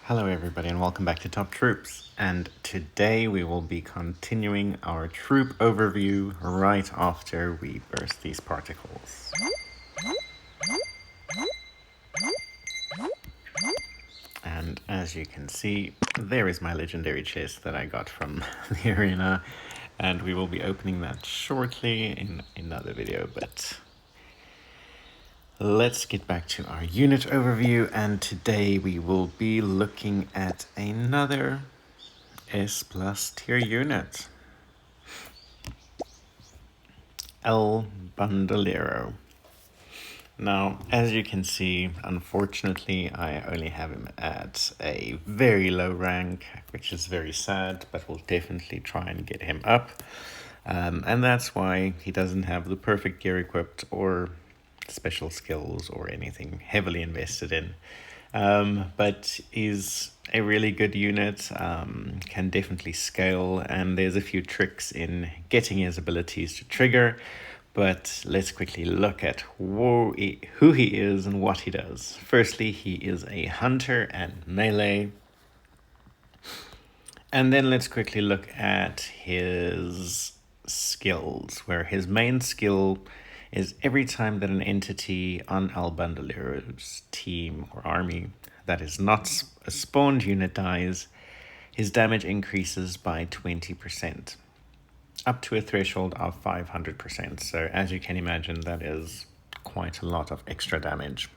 Hello everybody and welcome back to Top Troops, and today we will be continuing our troop overview right after we burst these particles. And as you can see, there is my legendary chest that I got from the arena, and we will be opening that shortly in another video, but let's get back to our unit overview, and today we will be looking at another S+ tier unit, El Bandolero. Now, as you can see, unfortunately, I only have him at a very low rank, which is very sad, but we'll definitely try and get him up. And that's why he doesn't have the perfect gear equipped or special skills or anything heavily invested in. But he's a really good unit, can definitely scale, and there's a few tricks in getting his abilities to trigger. But let's quickly look at who he is and what he does. Firstly, he is a hunter and melee. And then let's quickly look at his skills, where his main skill is every time that an entity on El Bandolero's team or army that is not a spawned unit dies, his damage increases by 20%, up to a threshold of 500%. So as you can imagine, that is quite a lot of extra damage.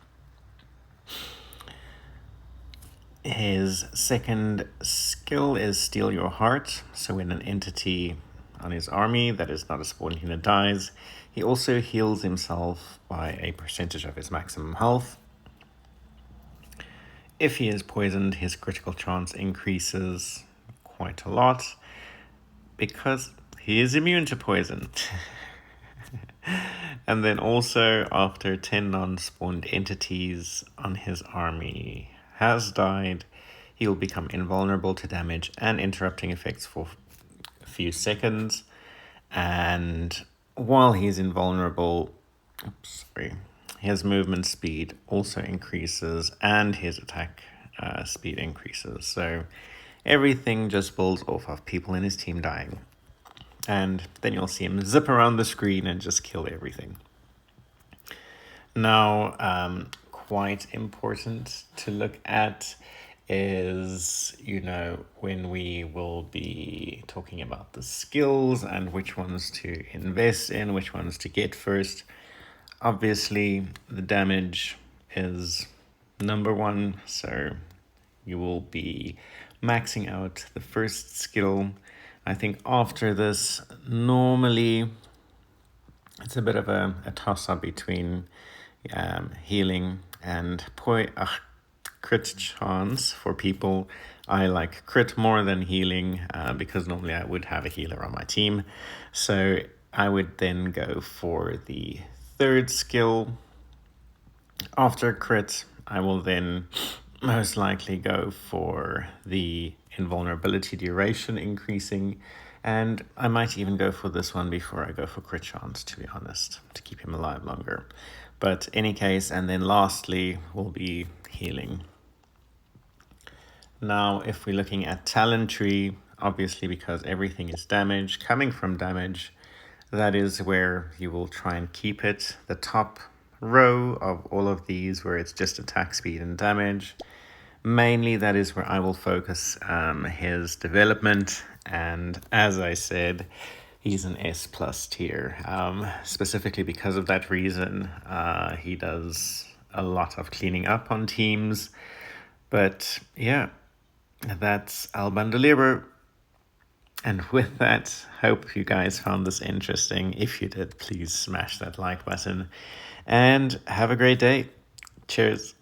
His second skill is Steal Your Heart. So when an entity on his army that is not a spawn unit dies, he also heals himself by a percentage of his maximum health. If he is poisoned, his critical chance increases quite a lot because he is immune to poison. And then also, after 10 non-spawned entities on his army has died, he will become invulnerable to damage and interrupting effects for a few seconds. And while he's invulnerable, his movement speed also increases and his attack speed increases. So everything just builds off of people in his team dying. And then you'll see him zip around the screen and just kill everything. Now, quite important to look at is, when we will be talking about the skills and which ones to invest in, which ones to get first. Obviously, the damage is number one, so you will be maxing out the first skill. I think after this, normally it's a bit of a toss-up between healing and crit chance for people. I like crit more than healing because normally I would have a healer on my team. So I would then go for the third skill. After crit, I will then most likely go for the invulnerability duration increasing, and I might even go for this one before I go for crit chance, to be honest, to keep him alive longer. But any case, and then lastly will be healing. Now, if we're looking at talent tree, obviously because everything is damage, coming from damage, that is where you will try and keep it. The top row of all of these where it's just attack speed and damage, mainly that is where I will focus his development. And as I said, he's an S+ tier, specifically because of that reason. He does a lot of cleaning up on teams. But yeah, that's El Bandolero. And with that, hope you guys found this interesting. If you did, please smash that like button and have a great day. Cheers.